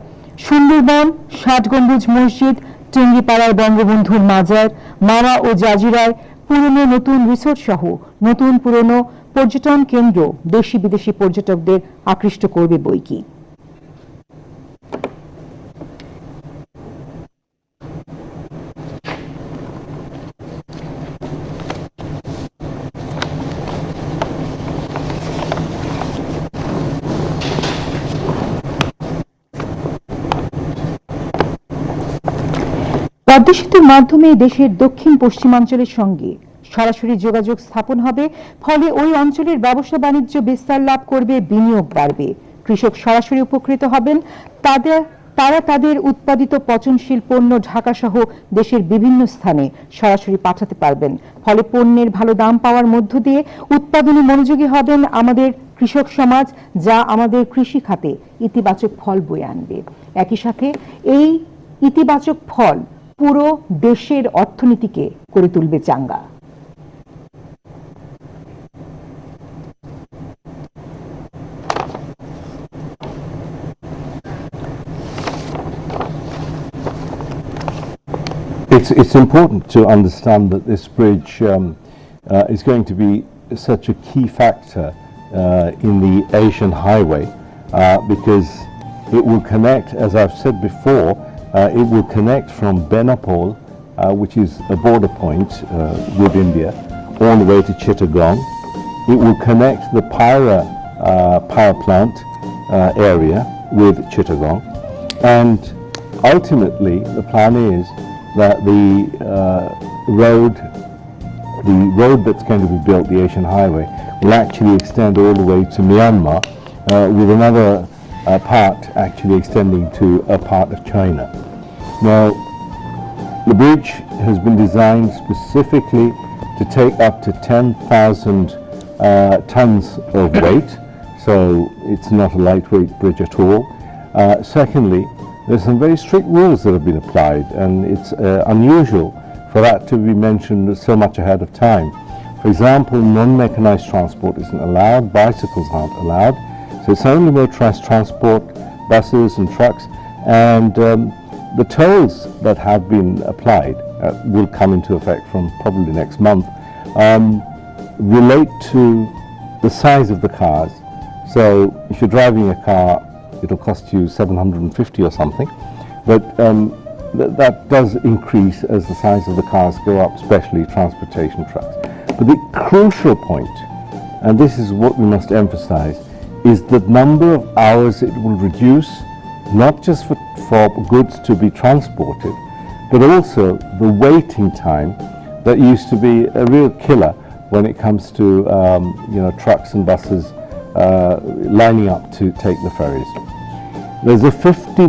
সুন্দরবন, ৬০ গম্বুজ মসজিদ, টুঙ্গিপাড়ায় বঙ্গবন্ধুর মাজার, মাওয়া ও জাজিরায় পুরনো নতুন রিসোর্ট সহ নতুন পুরনো পর্যটন কেন্দ্র দেশি বিদেশি পর্যটকদের আকৃষ্ট করবে বইকি। পদ্মা সেতুর মাধ্যমে দেশের দক্ষিণ পশ্চিমাঞ্চলের সঙ্গে সরাসরি যোগাযোগ স্থাপন হবে, ফলে ওই অঞ্চলের ব্যবসা বাণিজ্য বিস্তার লাভ করবে, বিনিয়োগ বাড়বে, কৃষক সরাসরি উপকৃত হবেন, তারা তাদের উৎপাদিত পচনশীল পণ্য ঢাকা সহ দেশের বিভিন্ন স্থানে সরাসরি পাঠাতে পারবেন। ফলে পণ্যের ভালো দাম পাওয়ার মধ্য দিয়ে উৎপাদনে মনোযোগী হবেন আমাদের কৃষক সমাজ, যা আমাদের কৃষি খাতে ইতিবাচক ফল বয়ে আনবে। একই সাথে এই ইতিবাচক ফল পুরো দেশের অর্থনীতিকে করে তুলবে চাঙ্গা।
It's important to understand that this bridge is going to be such a key factor in the Asian highway because it will connect, as I've said before, it will connect from Benapole, which is a border point with India, all the way to Chittagong. It will connect the power plant area with Chittagong, and ultimately the plan is that the road that's going to be built, the Asian Highway, will actually extend all the way to Myanmar, with another part actually extending to a part of China. Now, the bridge has been designed specifically to take up to 10,000 tons of weight, so it's not a lightweight bridge at all. Secondly, there's some very strict rules that have been applied, and it's unusual for that to be mentioned so much ahead of time. For example, non-mechanized transport isn't allowed, bicycles aren't allowed, so it's only motorized transport, buses and trucks, and the tolls that have been applied will come into effect from probably next month, relate to the size of the cars. So if you're driving a car, it'll cost you $750 or something, but that does increase as the size of the cars go up, especially transportation trucks. But the crucial point, and this is what we must emphasize, is the number of hours it will reduce, not just for goods to be transported, but also the waiting time that used to be a real killer when it comes to trucks and buses lining up to take the ferries. There's a 50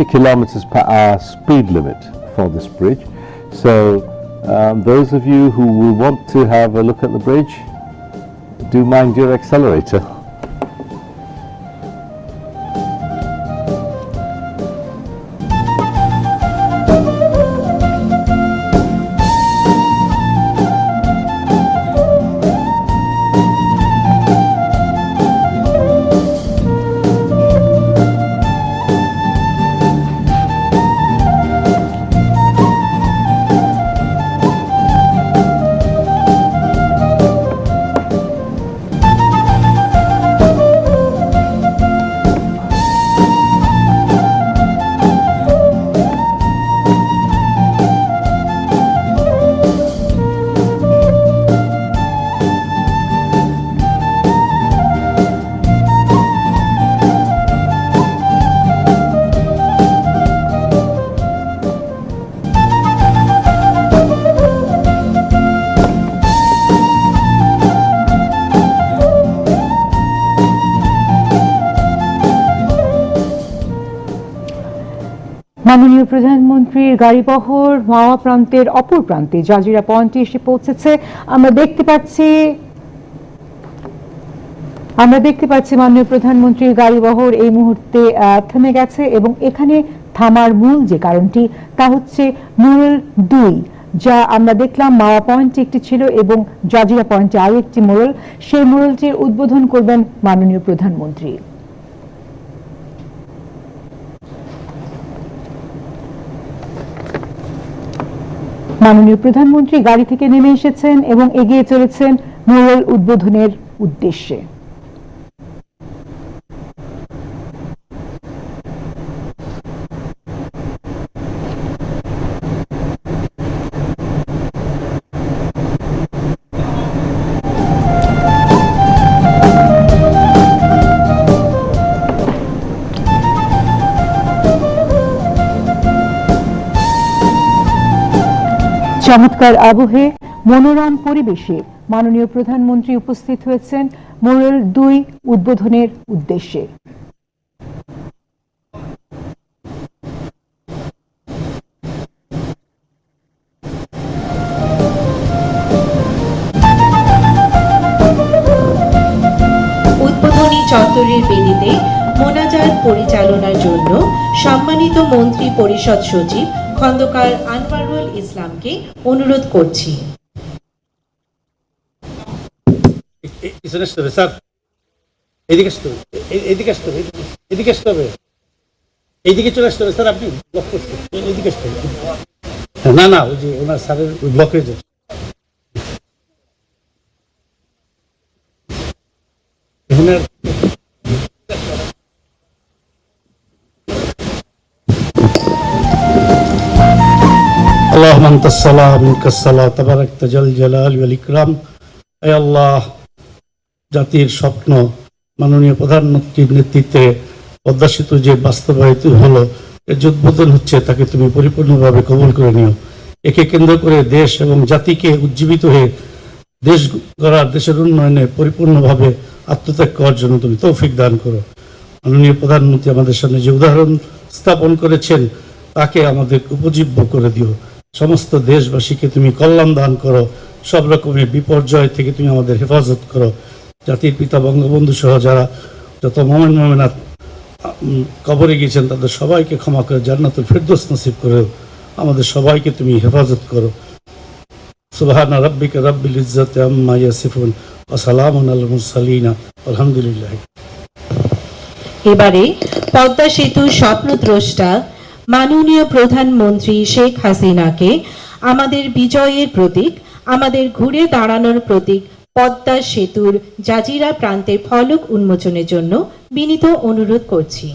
kilometers per hour speed limit for this bridge. So those of you who will want to have a look at the bridge, do mind your accelerator.
মাননীয় প্রধানমন্ত্রীর গাড়িবহর মাওয়া প্রান্তের অপর প্রান্তে Jazeera পয়েন্টে এসে পৌঁছেছে। আমরা দেখতে পাচ্ছি মাননীয় প্রধানমন্ত্রীর গাড়িবহর এই মুহূর্তে থেমে গেছে, এবং এখানে থামার মূল যে কারণটি তা হচ্ছে মোড়ল 2, যা আমরা দেখলাম মাওয়া পয়েন্টে একটি ছিল এবং জাজিরা পয়েন্টে আরো একটি মোড়ল। সেই মোড়লটির উদ্বোধন করবেন মাননীয় প্রধানমন্ত্রী। মাননীয় প্রধানমন্ত্রী গাড়ি থেকে নেমে এসেছেন এবং এগিয়ে চলেছেন মোড়ল উদ্বোধনের উদ্দেশ্যে। চমৎকার আবহে মনোরম পরিবেশে মাননীয় প্রধানমন্ত্রী উপস্থিত হয়েছেন মোড়ল 2 উদ্বোধনের উদ্দেশ্যে।
উদ্বোধনী চত্বরের বেদিতে মোনাজাত পরিচালনার জন্য সম্মানিত মন্ত্রী পরিষদ সচিব খন্দকার আনোয়ারুল ইসলামকে অনুরোধ করছি।
স্যার এদিকে আসতে হবে, এইদিকে চলে আসতে হবে স্যার, আপনি ব্লক করছেন, এইদিকে আসতে হবে। না না, ওই যে ওনার স্যারের ব্লক হয়ে যাচ্ছে। اللهم انت السلام منك السلام تبارك ذا الجلال والاكرام। اے আল্লাহ, জাতির স্বপ্ন মাননীয় প্রধানমন্ত্রীর নেতৃত্বে পদ্মা সেতু যে বাস্তবায়িত হলো, এর যে উদ্বোধন হচ্ছে, তাকে তুমি পরিপূর্ণভাবে কবুল করে নিও। একে কেন্দ্র করে দেশ এবং জাতিকে উজ্জীবিত হয়ে দেশ গড়ার, দেশের উন্নয়নে পরিপূর্ণভাবে আত্মত্যাগ করার জন্য তুমি তৌফিক দান করো। মাননীয় প্রধানমন্ত্রী আমাদের সামনে যে উদাহরণ স্থাপন করেছেন, তাকে আমাদের উপজীব্য করে দিও। সমস্ত দেশবাসীকে তুমি কল্যাণ দান করো, সব রকমের বিপর্যয় থেকে তুমি আমাদের হেফাজত করো। জাতির পিতা বঙ্গবন্ধু সহ যারা যত মোমেন মোমেনাত কবরে গিয়েছেন, তাদের সবাইকে ক্ষমা করে জান্নাতুল ফিরদৌস নসিব করো। আমাদের সবাইকে তুমি হেফাজত করো। সুবহান রাব্বিকা রাব্বিল ইজ্জাতি আম্মা ইয়াসিফুন ওয়া সালামুন আলাল মুরসালিন আলহামদুলিল্লাহ।
এবারে পদ্মা সেতু স্বপ্নদ্রষ্টা মাননীয় প্রধানমন্ত্রী শেখ হাসিনাকে আমাদের বিজয়ের প্রতীক, আমাদের ঘুরে দাঁড়ানোর প্রতীক পদ্মা সেতুর জাজিরা প্রান্তের ফলক উন্মোচনের জন্য বিনীত অনুরোধ করছি।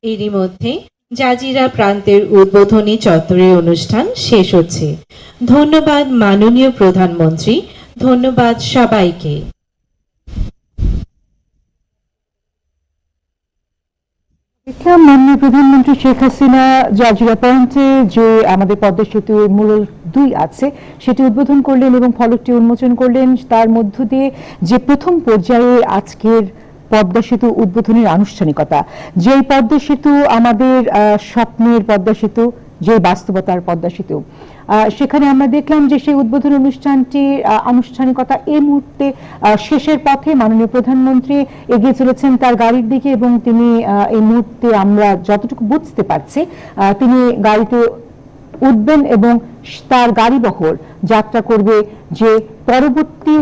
এরই মধ্যে জাজিরা প্রান্তের উদ্বোধনী চত্বরের অনুষ্ঠান শেষ হচ্ছে। ধন্যবাদ মাননীয় প্রধানমন্ত্রী, ধন্যবাদ সবাইকে।
মাননীয় প্রধানমন্ত্রী শেখ হাসিনা জাজিরা পয়েন্টে যে আমাদের পদ্মা সেতুর মূল 2 আছে সেটি উদ্বোধন করলেন এবং ফলকটি উন্মোচন করলেন। তার মধ্য দিয়ে যে প্রথম পর্যায়ে আজকের পদ্মা সেতু উদ্বোধনের আনুষ্ঠানিকতা। যেই পদ্মা সেতু আমাদের স্বপ্নের পদ্মা সেতু, যে বাস্তবতার পদ্মা সেতু, সেখানে আমরা দেখলাম যে সেই উদ্বোধন অনুষ্ঠানটির আনুষ্ঠানিকতা এই মুহূর্তে শেষের পথে। মাননীয় প্রধানমন্ত্রী এগিয়ে চলেছেন তার গাড়ির দিকে এবং তিনি এই মুহূর্তে আমরা যতটুকু বুঝতে পারছি তিনি গাড়িতে উঠবেন এবং তার গাড়ি বহর যাত্রা করবে যে পরবর্তী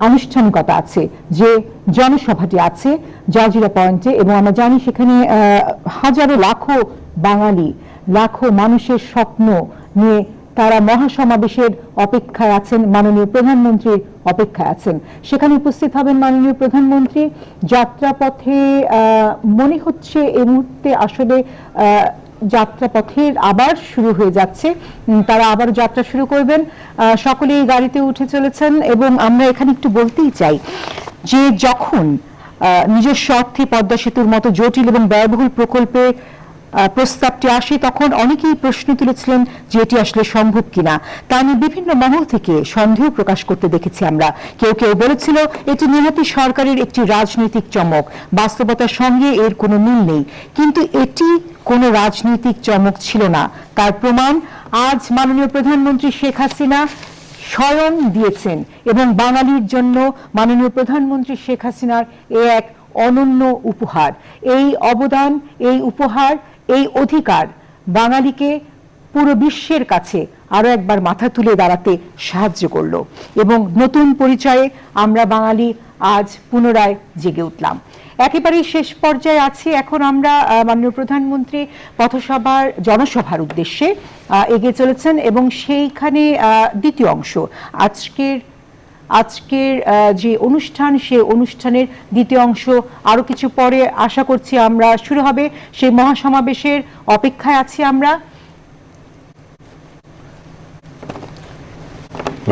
আনুষ্ঠানিকতা আছে, যে জনসভাটি আছে জাজিরা পয়েন্টে। এবং আমরা জানি সেখানে হাজারো লাখো বাঙালি, লাখো মানুষের স্বপ্ন নিয়ে তারা মহাসমাবেশের অপেক্ষায় আছেন, মাননীয় প্রধানমন্ত্রীর অপেক্ষায় আছেন। সেখানে উপস্থিত হবেন মাননীয় প্রধানমন্ত্রী। যাত্রাপথে মনে হচ্ছে এই মুহূর্তে আসলে যাত্রাপথের আবার শুরু হয়ে যাচ্ছে, তারা আবার যাত্রা শুরু করবেন। সকলেই গাড়িতে উঠে চলেছেন এবং আমরা এখানে একটু বলতেই চাই যে যখন নিজস্ব অর্থে পদ্মা সেতুর মতো জটিল এবং ব্যয়বহুল প্রকল্পে প্রস্তাবটি আসে তখন অনেকেই প্রশ্ন তুলেছিলেন যে এটি আসলে সম্ভব কিনা। তা নিয়ে বিভিন্ন মহল থেকে সন্দেহ প্রকাশ করতে দেখেছি আমরা। কেউ কেউ বলেছিল এটি নিহাতি সরকারের একটি রাজনৈতিক চমক, বাস্তবতার সঙ্গে এর কোনো মিল নেই। কিন্তু এটি কোনো রাজনৈতিক চমক ছিল না। তার প্রমাণ আজ মাননীয় প্রধানমন্ত্রী শেখ হাসিনা স্বয়ং দিয়েছেন এবং বাঙালির জন্য মাননীয় প্রধানমন্ত্রী শেখ হাসিনার এক অনন্য উপহার। এই অবদান, এই উপহার, এই অধিকার বাঙালিকে পুরো বিশ্বের কাছে আরো একবার মাথা তুলে দাঁড়াতে সাহায্য করলো এবং নতুন পরিচয়ে আমরা বাঙালি আজ পুনরায় জেগে উঠলাম। একেবারেই শেষ পর্যায়ে আছি এখন আমরা। মাননীয় প্রধানমন্ত্রী পথসভার জনসভার উদ্দেশ্যে এগিয়ে চলেছেন এবং সেইখানে দ্বিতীয় অংশ আজকের যে অনুষ্ঠান, সেই অনুষ্ঠানের দ্বিতীয় অংশ আরো কিছু পরে আশা করছি আমরা শুরু হবে। সেই মহাসমাবেশের অপেক্ষায় আছি আমরা।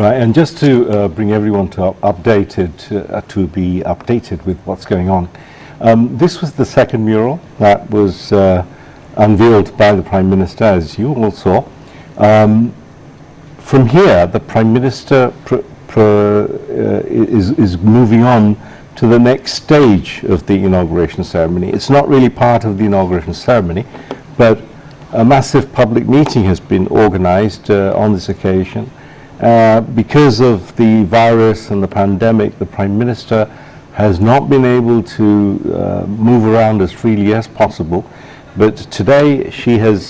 Right, and just to bring everyone to be updated with what's going on. This was the second mural that was unveiled by the Prime Minister, as you all saw. From here, the Prime Minister is moving on to the next stage of the inauguration ceremony. It's not really part of the inauguration ceremony, but a massive public meeting has been organized on this occasion. Because of the virus and the pandemic, the Prime Minister has not been able to move around as freely as possible, but today she has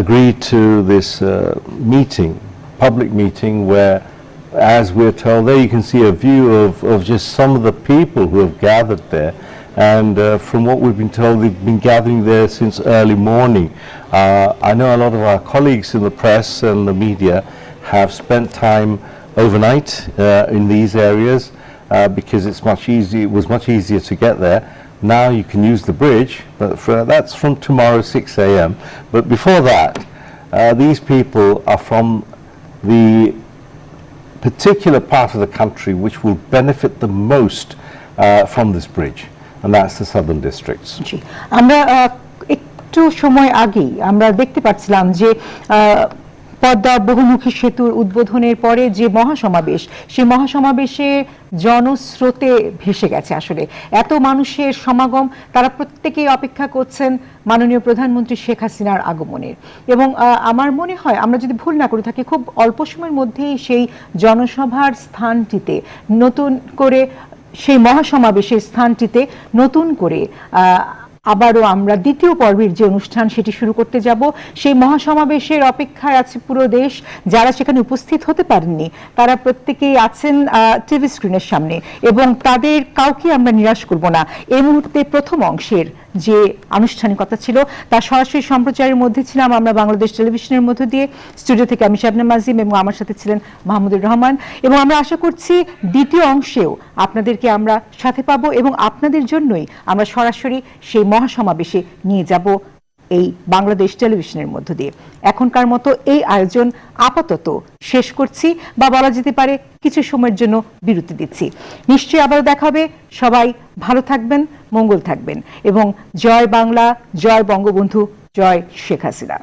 agreed to this public meeting where, as we're told there, you can see a view of just some of the people who have gathered there. And from what we've been told, they've been gathering there since early morning. I know a lot of our colleagues in the press and the media have spent time overnight in these areas because it was much easier to get there. Now you can use the bridge, but that's from tomorrow 6 a.m. But before that, these people are from the particular part of the country which will benefit the most from this bridge, and that's the southern districts.
আমরা একটু সময় আগেই আমরা দেখতে পাচ্ছিলাম যে পদ্মা বহুমুখী সেতুর উদ্বোধনের পরে যে মহাসমাবেশ, সেই মহাসমাবেশে জনস্রোতে ভেসে গেছে আসলে এত মানুষের সমাগম। তারা প্রত্যেকেই অপেক্ষা করছেন মাননীয় প্রধানমন্ত্রী শেখ হাসিনার আগমনের। এবং আমার মনে হয় আমরা যদি ভুল না করে থাকি, খুব অল্প সময়ের মধ্যেই সেই জনসভার স্থানটিতে নতুন করে, সেই মহাসমাবেশের স্থানটিতে নতুন করে আবারও আমরা দ্বিতীয় পর্বের যে অনুষ্ঠান সেটি শুরু করতে যাব। সেই মহাসমাবেশের অপেক্ষায় আছে পুরো দেশ। যারা সেখানে উপস্থিত হতে পারেননি তারা প্রত্যেকেই আছেন টিভি স্ক্রিনের সামনে এবং তাদের কাউকে আমরা নিরাশ করব না। এই মুহূর্তে প্রথম অংশের যে আনুষ্ঠানিকতা ছিল তার সরাসরি সম্প্রচারের মধ্যে ছিলাম আমরা বাংলাদেশ টেলিভিশনের মধ্য দিয়ে। স্টুডিও থেকে আমি শাবনাম আজিম এবং আমার সাথে ছিলেন মাহমুদুর রহমান। এবং আমরা আশা করছি দ্বিতীয় অংশেও আপনাদেরকে আমরা সাথে পাবো এবং আপনাদের জন্যই আমরা সরাসরি সেই মহাসমাবেশে নিয়ে যাব এই বাংলাদেশ টেলিভিশনের মধ্য দিয়ে। এখনকার মতো এই আয়োজন আপাতত শেষ করছি, বা বলা যেতে পারে কিছু সময়ের জন্য বিরতি দিচ্ছি। নিশ্চয়ই আবার দেখা হবে। সবাই ভালো থাকবেন, মঙ্গল থাকবেন এবং জয় বাংলা, জয় বঙ্গবন্ধু, জয় শেখ হাসিনা।